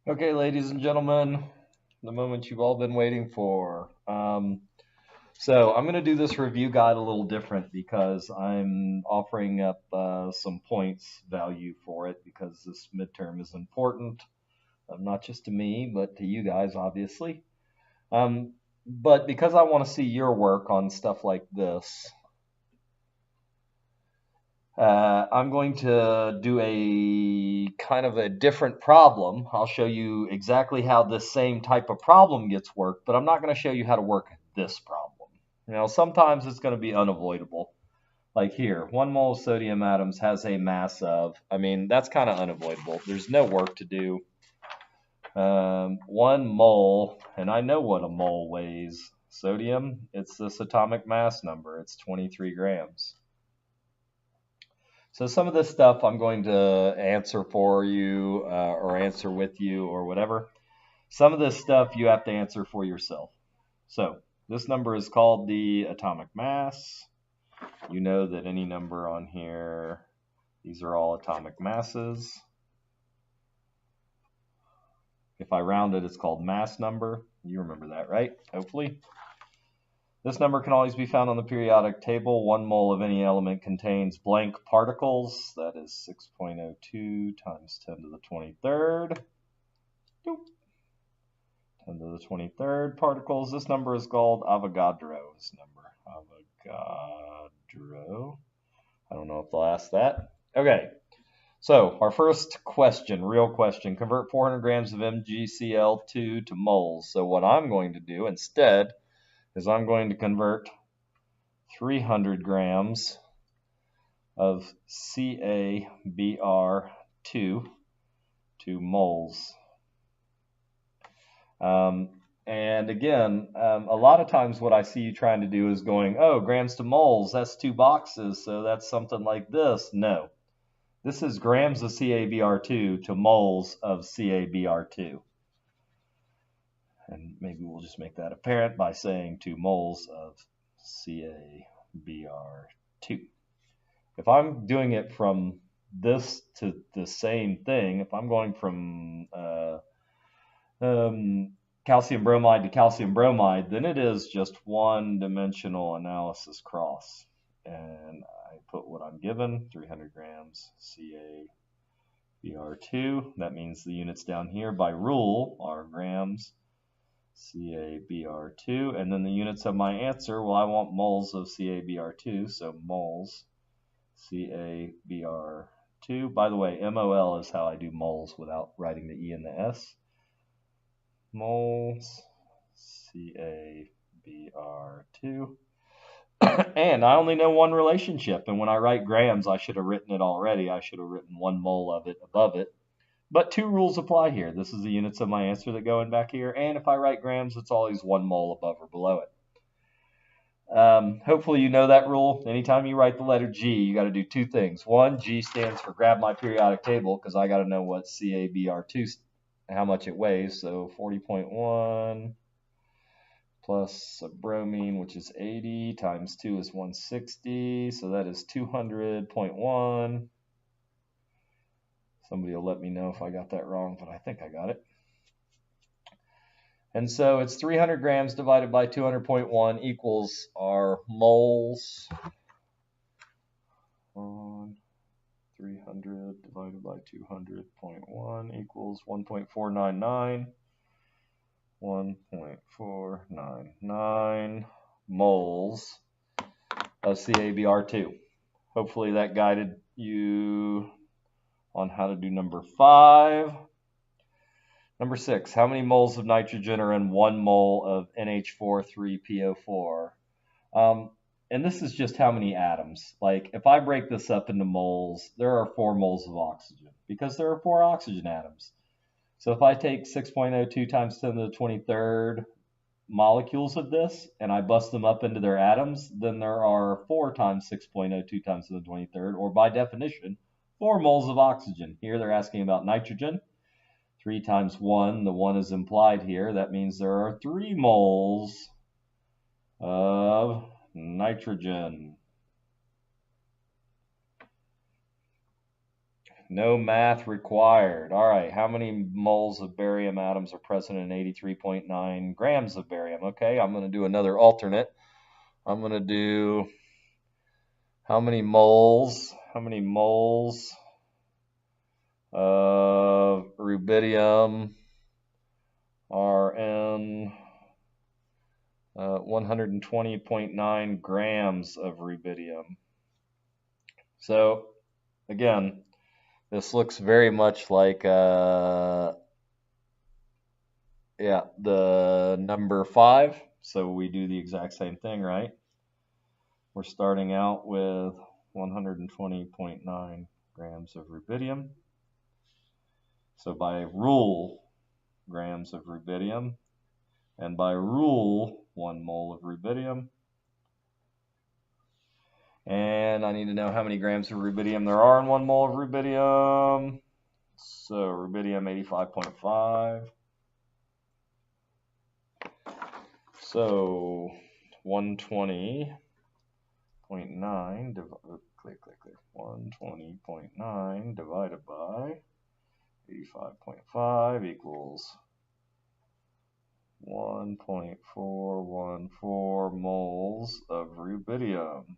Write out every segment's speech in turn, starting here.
Okay, ladies and gentlemen, the moment you've all been waiting for. So I'm going to do this review guide a little different because I'm offering up some points value for it because this midterm is important, not just to me, but to you guys, obviously. Um, but because I want to see your work on stuff like this, I'm going to do a kind of a different problem. I'll show you exactly how this same type of problem gets worked, but I'm not going to show you how to work this problem. Sometimes it's going to be unavoidable. Like here, 1 mole of sodium atoms has a mass of, that's kind of unavoidable. There's no work to do. 1 mole, and I know what a mole weighs. Sodium, it's this atomic mass number. It's 23 grams. So some of this stuff I'm going to answer for you or answer with you or whatever. Some of this stuff you have to answer for yourself. So this number is called the atomic mass. You know that any number on here, these are all atomic masses. If I round it, it's called mass number. You remember that, right? Hopefully. This number can always be found on the periodic table. 1 mole of any element contains blank particles. That is 6.02 times 10 to the 23rd. 10 to the 23rd particles. This number is called Avogadro's number. Avogadro. I don't know if they'll ask that. Okay. So our first question, real question, convert 400 grams of MgCl2 to moles. So what I'm going to do instead is I'm going to convert 300 grams of CaBr2 to moles. And again, a lot of times what I see you trying to do is going, oh, grams to moles, that's 2 boxes, so that's something like this. No, this is grams of CaBr2 to moles of CaBr2. And maybe we'll just make that apparent by saying 2 moles of CaBr2. If I'm doing it from this to the same thing, if I'm going from calcium bromide to calcium bromide, then it is just one-dimensional analysis cross. And I put what I'm given, 300 grams CaBr2. That means the units down here by rule are grams CaBr2. And then the units of my answer, well, I want moles of CaBr2, so moles CaBr2. By the way, MOL is how I do moles without writing the E and the S. Moles CaBr2. And I only know one relationship, and when I write grams, I should have written it already. I should have written 1 mole of it above it. But 2 rules apply here. This is the units of my answer that go in back here, and if I write grams, it's always 1 mole above or below it. Hopefully you know that rule. Anytime you write the letter G, you got to do 2 things. One, G stands for grab my periodic table, because I got to know what CaBr2, how much it weighs. So 40.1 plus a bromine, which is 80, times 2 is 160. So that is 200.1. Somebody will let me know if I got that wrong, but I think I got it. And so it's 300 grams divided by 200.1 equals our moles. 300 divided by 200.1 equals 1.499. 1.499 moles of CaBr2. Hopefully that guided you on how to do number 5. Number 6, how many moles of nitrogen are in 1 mole of NH4,3PO4? And this is just how many atoms. Like, if I break this up into moles, there are 4 moles of oxygen because there are 4 oxygen atoms. So if I take 6.02 times 10 to the 23rd molecules of this and I bust them up into their atoms, then there are 4 times 6.02 times to the 23rd, or by definition, 4 moles of oxygen. Here they're asking about nitrogen. 3 times 1, the 1 is implied here. That means there are 3 moles of nitrogen. No math required. All right, how many moles of barium atoms are present in 83.9 grams of barium? Okay, I'm going to do another alternate. I'm going to do how many moles of rubidium are in 120.9 grams of rubidium. So again, this looks very much like the number 5. So we do the exact same thing, right? We're starting out with 120.9 grams of rubidium. So by rule, grams of rubidium, and by rule, 1 mole of rubidium. And I need to know how many grams of rubidium there are in 1 mole of rubidium. So rubidium 85.5. So 120.9 120.9 divided by 85.5 equals 1.414 moles of rubidium.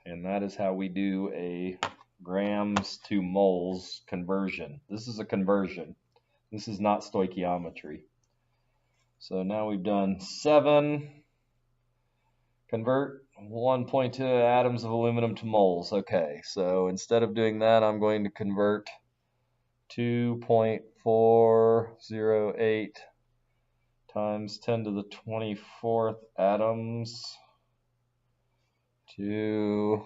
And that is how we do a grams to moles conversion. This is a conversion. This is not stoichiometry. So now we've done 7. Convert 1.2 atoms of aluminum to moles. Okay, so instead of doing that, I'm going to convert 2.408 times 10 to the 24th atoms to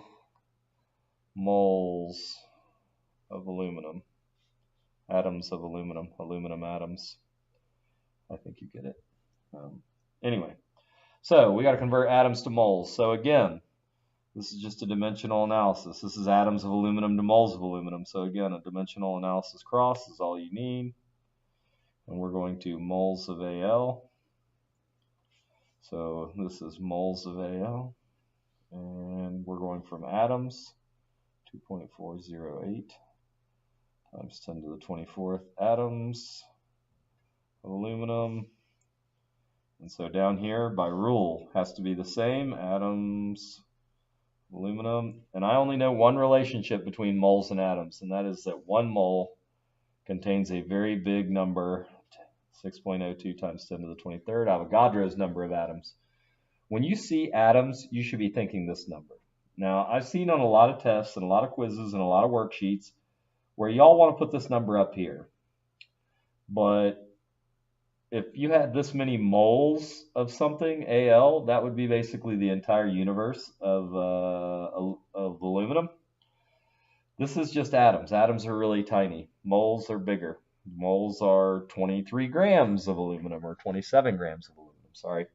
moles of aluminum. Atoms of aluminum. Aluminum atoms. I think you get it. Anyway, so we got to convert atoms to moles. So again, this is just a dimensional analysis. This is atoms of aluminum to moles of aluminum. So again, a dimensional analysis cross is all you need. And we're going to moles of Al. So this is moles of Al. And we're going from atoms, 2.408 times 10 to the 24th atoms of aluminum. And so down here, by rule, has to be the same, atoms, aluminum. And I only know one relationship between moles and atoms, and that is that 1 mole contains a very big number, 6.02 times 10 to the 23rd, Avogadro's number of atoms. When you see atoms, you should be thinking this number. Now, I've seen on a lot of tests and a lot of quizzes and a lot of worksheets where y'all want to put this number up here. But if you had this many moles of something, Al, that would be basically the entire universe of aluminum. This is just atoms. Atoms are really tiny. Moles are bigger. Moles are 23 grams of aluminum, or 27 grams of aluminum, sorry.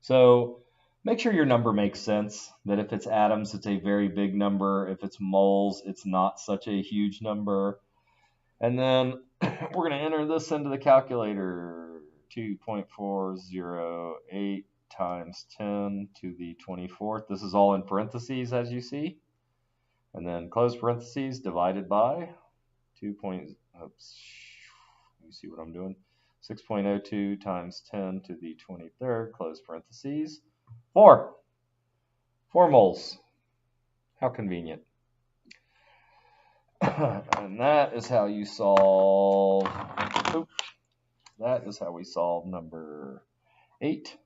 So make sure your number makes sense, that if it's atoms, it's a very big number. If it's moles, it's not such a huge number. And then we're going to enter this into the calculator, 2.408 times 10 to the 24th. This is all in parentheses, as you see. And then close parentheses divided by 6.02 times 10 to the 23rd, close parentheses, 4 moles. How convenient. And that is how you solve, that is how we solve number 8.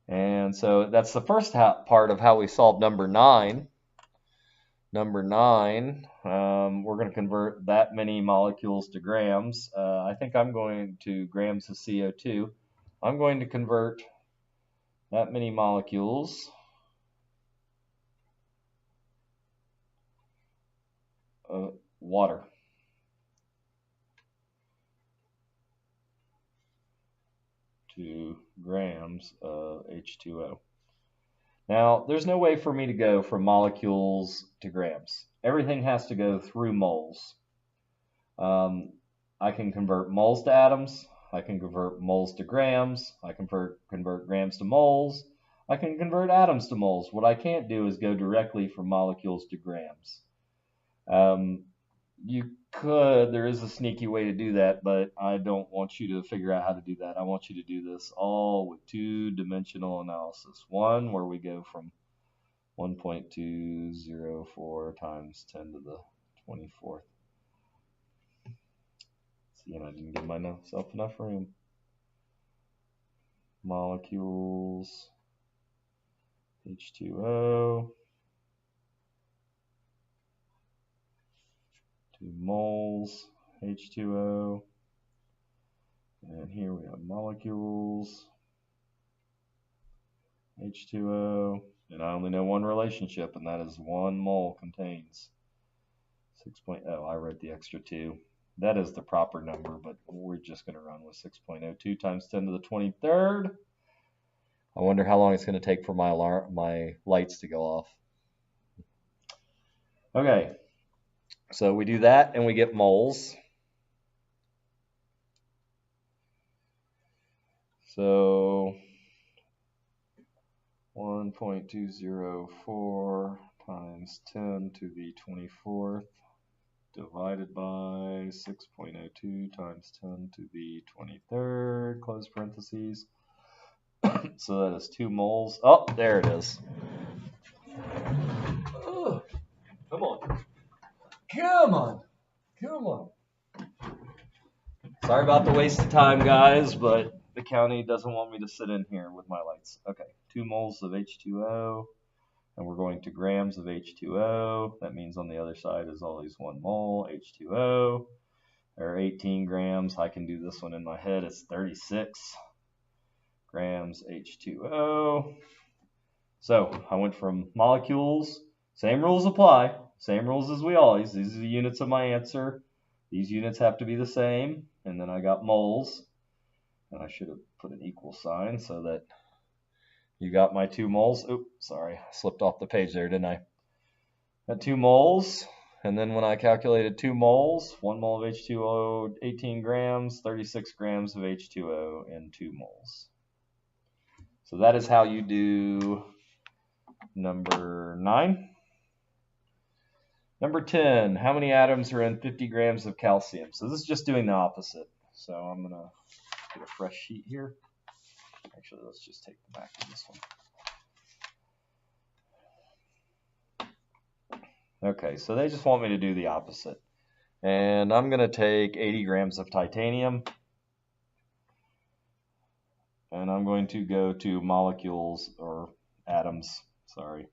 And so that's the first part of how we solve number 9. Number 9, we're going to convert that many molecules to grams. I think I'm going to grams of CO2. I'm going to convert that many molecules of water to grams of H2O. Now, there's no way for me to go from molecules to grams. Everything has to go through moles. I can convert moles to atoms. I can convert moles to grams. I can convert grams to moles. I can convert atoms to moles. What I can't do is go directly from molecules to grams. You could, there is a sneaky way to do that, but I don't want you to figure out how to do that. I want you to do this all with two-dimensional analysis. One where we go from 1.204 times 10 to the 24th. See, and I didn't give myself enough room. Molecules, H2O, 2 moles, H2O, and here we have molecules, H2O, and I only know one relationship, and that is 1 mole contains 6.0. I wrote the extra 2. That is the proper number, but we're just going to run with 6.02 times 10 to the 23rd. I wonder how long it's going to take for my lights to go off. Okay, so we do that, and we get moles. So 1.204 times 10 to the 24th divided by 6.02 times 10 to the 23rd, close parentheses. So that is 2 moles. Oh, there it is. Oh, come on. Come on. Come on. Sorry about the waste of time, guys, but the county doesn't want me to sit in here with my lights. Okay, 2 moles of H2O, and we're going to grams of H2O. That means on the other side is always 1 mole H2O. There are 18 grams. I can do this one in my head. It's 36 grams H2O. So I went from molecules. Same rules apply. Same rules as we always. These are the units of my answer. These units have to be the same. And then I got moles. And I should have put an equal sign so that you got my 2 moles. Oops, sorry. I slipped off the page there, didn't I? Got 2 moles. And then when I calculated 2 moles, 1 mole of H2O, 18 grams, 36 grams of H2O, and 2 moles. So that is how you do number 9. Number 10, how many atoms are in 50 grams of calcium? So this is just doing the opposite. So I'm going to get a fresh sheet here. Actually, let's just take the back of this one. Okay, so they just want me to do the opposite. And I'm going to take 80 grams of titanium. And I'm going to go to molecules, or atoms, sorry.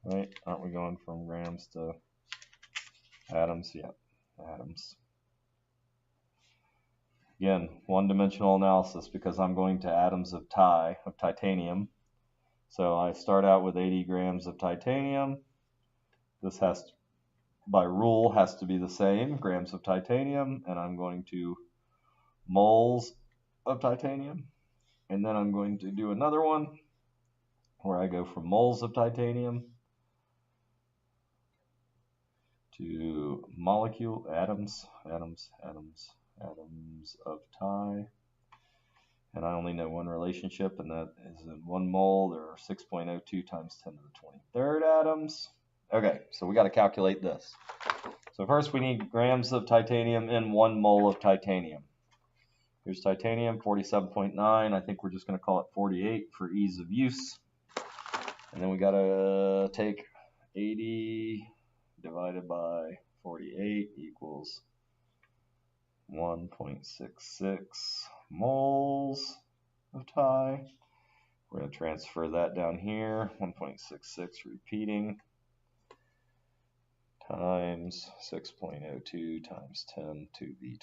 Right, aren't we going from grams to atoms? Yep, atoms. Again, one-dimensional analysis because I'm going to atoms of titanium. So I start out with 80 grams of titanium. This has to, by rule, has to be the same, grams of titanium, and I'm going to moles of titanium. And then I'm going to do another one where I go from moles of titanium to molecule, atoms of ti. And I only know one relationship, and that is in 1 mole, there are 6.02 times 10 to the 23rd atoms. Okay, so we got to calculate this. So first we need grams of titanium in 1 mole of titanium. Here's titanium, 47.9. I think we're just going to call it 48 for ease of use. And then we got to take 80 divided by 48 equals 1.66 moles of ti. We're going to transfer that down here, 1.66 repeating, times 6.02 times 10 to the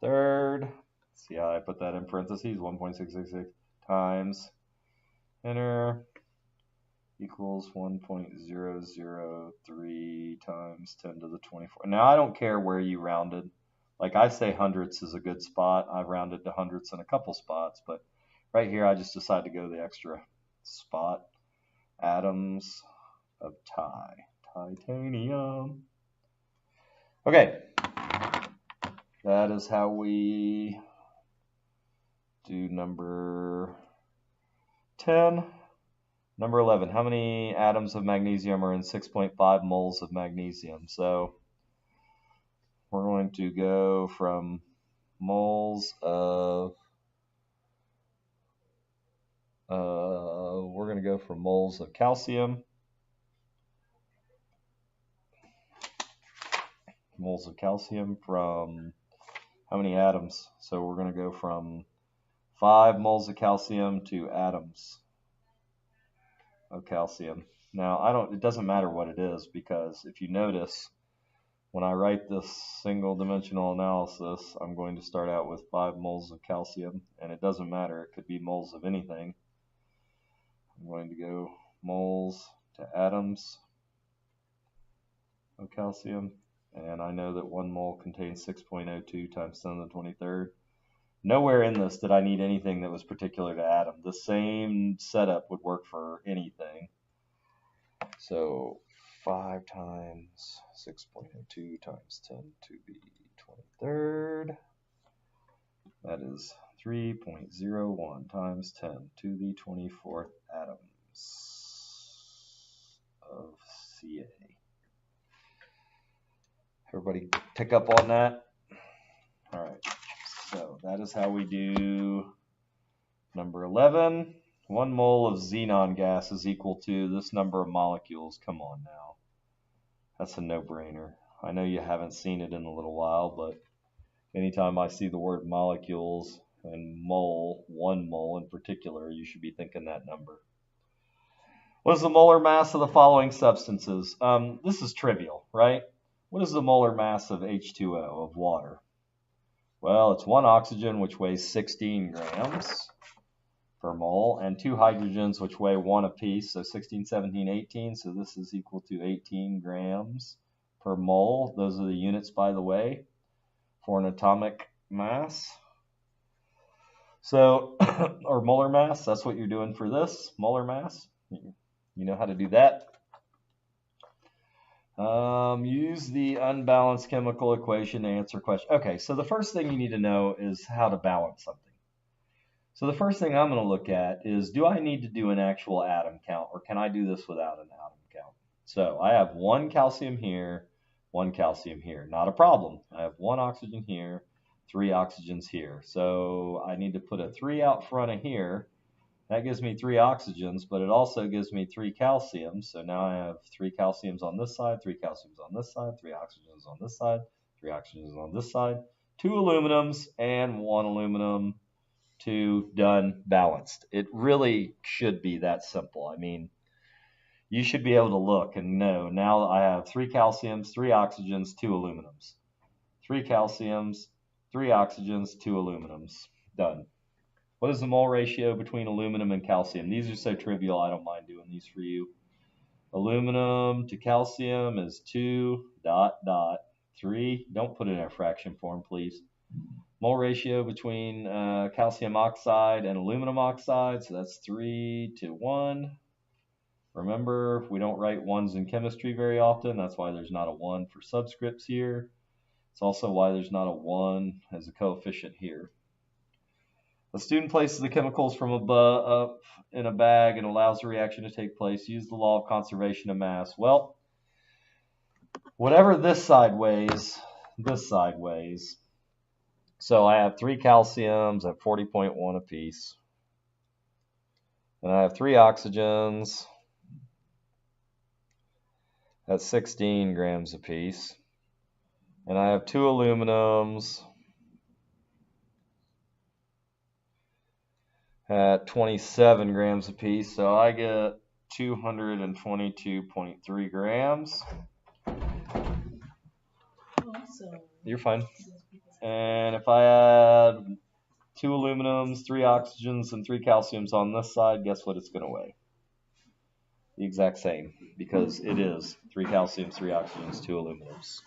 23rd. See how I put that in parentheses? 1.666 times, enter, equals 1.003 times 10 to the 24. Now I don't care where you rounded. Like I say hundredths is a good spot. I've rounded to hundredths in a couple spots, but right here I just decided to go the extra spot. Atoms of titanium. Okay, that is how we do number 10. Number 11, how many atoms of magnesium are in 6.5 moles of magnesium? So we're going to go from moles of, we're going to go from moles of calcium. Moles of calcium from how many atoms? So we're going to go from 5 moles of calcium to atoms of calcium. Now, it doesn't matter what it is, because if you notice, when I write this single dimensional analysis, I'm going to start out with 5 moles of calcium, and it doesn't matter, it could be moles of anything. I'm going to go moles to atoms of calcium, and I know that 1 mole contains 6.02 times 10 to the 23rd. Nowhere in this did I need anything that was particular to atom. The same setup would work for anything. So 5 times 6.02 times 10 to the 23rd. That is 3.01 times 10 to the 24th atoms of Ca. Everybody pick up on that? All right. So that is how we do number 11. 1 mole of xenon gas is equal to this number of molecules. Come on now. That's a no-brainer. I know you haven't seen it in a little while, but anytime I see the word molecules and mole, 1 mole in particular, you should be thinking that number. What is the molar mass of the following substances? This is trivial, right? What is the molar mass of H2O, of water? Well, it's 1 oxygen, which weighs 16 grams per mole, and 2 hydrogens, which weigh 1 apiece, so 16, 17, 18. So this is equal to 18 grams per mole. Those are the units, by the way, for an atomic mass. So, or molar mass, that's what you're doing for this, molar mass. You know how to do that. Use the unbalanced chemical equation to answer questions. Okay, so the first thing you need to know is how to balance something. So the first thing I'm going to look at is, do I need to do an actual atom count, or can I do this without an atom count? So I have 1 calcium here, 1 calcium here. Not a problem. I have 1 oxygen here, 3 oxygens here. So I need to put a 3 out front of here. That gives me 3 oxygens, but it also gives me 3 calciums. So now I have 3 calciums on this side, 3 calciums on this side, 3 oxygens on this side, 3 oxygens on this side, 2 aluminums, and 1 aluminum. 2, done, balanced. It really should be that simple. I mean, you should be able to look and know, now I have 3 calciums, 3 oxygens, 2 aluminums. 3 calciums, 3 oxygens, 2 aluminums. Done. What is the mole ratio between aluminum and calcium? These are so trivial, I don't mind doing these for you. Aluminum to calcium is 2, 3. Don't put it in a fraction form, please. Mole ratio between calcium oxide and aluminum oxide, so that's 3 to 1. Remember, we don't write 1s in chemistry very often. That's why there's not a 1 for subscripts here. It's also why there's not a 1 as a coefficient here. A student places the chemicals from above up in a bag and allows the reaction to take place. Use the law of conservation of mass. Well, whatever this side weighs, this side weighs. So I have 3 calciums at 40.1 apiece. And I have 3 oxygens at 16 grams apiece. And I have 2 aluminums at 27 grams apiece. So I get 222.3 grams. Awesome. You're fine. And if I add 2 aluminums, 3 oxygens, and 3 calciums on this side, guess what it's going to weigh? The exact same, because it is 3 calciums, 3 oxygens, 2 aluminums.